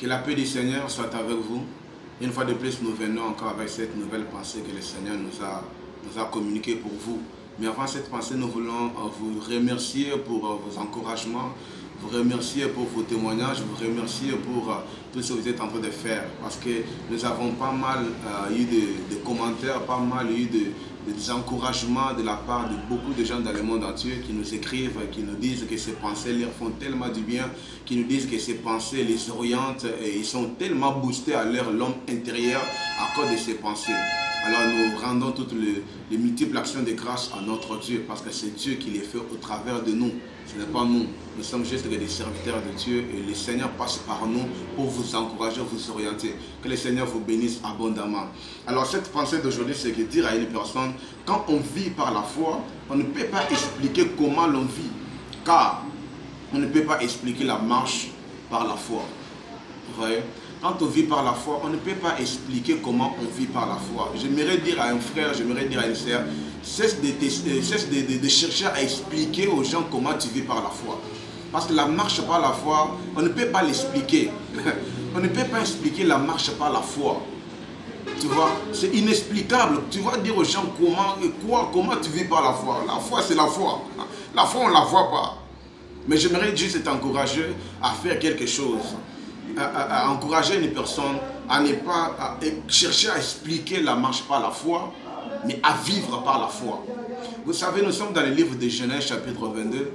Que la paix du Seigneur soit avec vous. Une fois de plus, nous venons encore avec cette nouvelle pensée que le Seigneur nous a communiquée pour vous. Mais avant cette pensée, nous voulons vous remercier pour vos encouragements, vous remercier pour vos témoignages, vous remercier pour tout ce que vous êtes en train de faire. Parce que nous avons pas mal eu de commentaires, pas mal eu des encouragements de la part de beaucoup de gens dans le monde entier qui nous écrivent, qui nous disent que ces pensées leur font tellement du bien, qui nous disent que ces pensées les orientent et ils sont tellement boostés à leur homme intérieur à cause de ces pensées. Alors nous rendons toutes les multiples actions de grâce à notre Dieu parce que c'est Dieu qui les fait au travers de nous. Ce n'est pas nous. Nous sommes juste des serviteurs de Dieu et le Seigneur passe par nous pour vous encourager, vous orienter. Que le Seigneur vous bénisse abondamment. Alors cette pensée d'aujourd'hui, c'est que dire à une personne, quand on vit par la foi, on ne peut pas expliquer comment l'on vit. Car on ne peut pas expliquer la marche par la foi. Vous voyez ? Quand on vit par la foi, on ne peut pas expliquer comment on vit par la foi. J'aimerais dire à un frère, j'aimerais dire à une sœur, cesse de chercher à expliquer aux gens comment tu vis par la foi. Parce que la marche par la foi, on ne peut pas l'expliquer. On ne peut pas expliquer la marche par la foi. Tu vois, c'est inexplicable. Tu vas dire aux gens comment tu vis par la foi. La foi, c'est la foi. La foi, on ne la voit pas. Mais j'aimerais juste t'encourager à faire quelque chose. À encourager une personne à ne pas chercher à expliquer la marche par la foi, mais à vivre par la foi. Vous savez, nous sommes dans le livre de Genèse chapitre 22.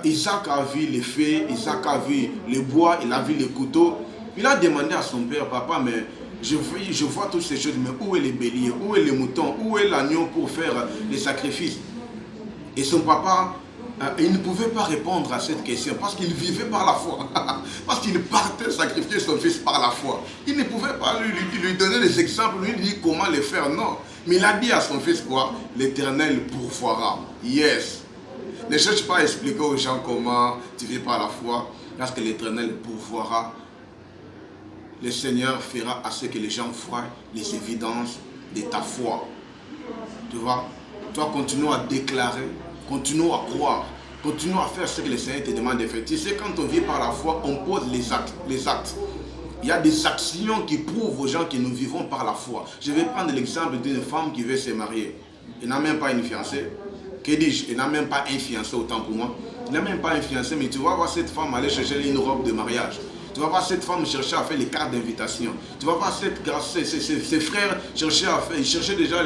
Isaac a vu les fées, Isaac a vu le bois, il a vu les couteaux. Il a demandé à son père, papa, mais je vois toutes ces choses, mais où est les béliers, où est les moutons, où est l'agneau pour faire les sacrifices? Et son papa, il ne pouvait pas répondre à cette question parce qu'il vivait par la foi. Parce qu'il partait sacrifier son fils par la foi. Il ne pouvait pas lui donner des exemples, lui dire comment le faire, non. Mais il a dit à son fils quoi? L'Éternel pourvoira. Yes. Ne cherche pas à expliquer aux gens comment tu vis par la foi, parce que l'Éternel pourvoira. Le Seigneur fera à ce que les gens voient les évidences de ta foi. Tu vois? Toi, continue à déclarer. Continuons à croire, continuons à faire ce que le Seigneur te demande de faire. Tu sais, quand on vit par la foi, on pose les actes. Il y a des actions qui prouvent aux gens que nous vivons par la foi. Je vais prendre l'exemple d'une femme qui veut se marier. Elle n'a même pas une fiancée. Que dis-je? Elle n'a même pas un fiancé, autant pour moi. Elle n'a même pas un fiancé, mais tu vas voir cette femme aller chercher une robe de mariage. Tu vas voir cette femme chercher à faire les cartes d'invitation. Tu vas voir ses frères chercher déjà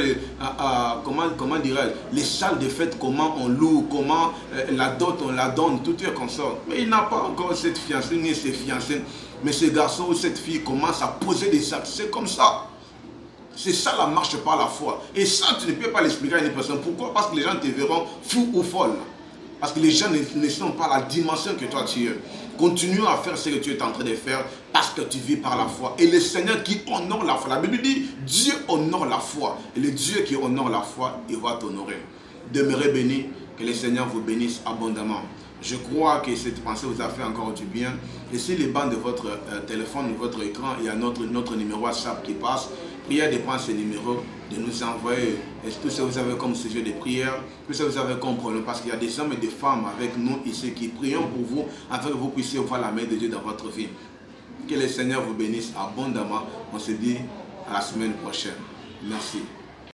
comment dirais-je, les salles de fête, comment on loue, comment la dot on la donne, tout est comme ça. Mais il n'a pas encore cette fiancée ni ses fiancés. Mais ce garçon ou cette fille commence à poser des actes. C'est comme ça. C'est ça la marche par la foi. Et ça, tu ne peux pas l'expliquer à une personne. Pourquoi? Parce que les gens te verront fou ou folle. Parce que les gens ne sont pas la dimension que toi tu es. Continue à faire ce que tu es en train de faire parce que tu vis par la foi. Et le Seigneur qui honore la foi. La Bible dit, Dieu honore la foi. Et le Dieu qui honore la foi, il va t'honorer. Demeurez bénis, que le Seigneur vous bénisse abondamment. Je crois que cette pensée vous a fait encore du bien. Et sur les bancs de votre téléphone, de votre écran, il y a notre numéro WhatsApp qui passe. Prière de prendre ce numéro, de nous envoyer tout ce que vous avez comme sujet de prière, tout ce que vous avez comme problème, parce qu'il y a des hommes et des femmes avec nous ici qui prions pour vous, afin que vous puissiez voir la main de Dieu dans votre vie. Que le Seigneur vous bénisse abondamment. On se dit à la semaine prochaine. Merci.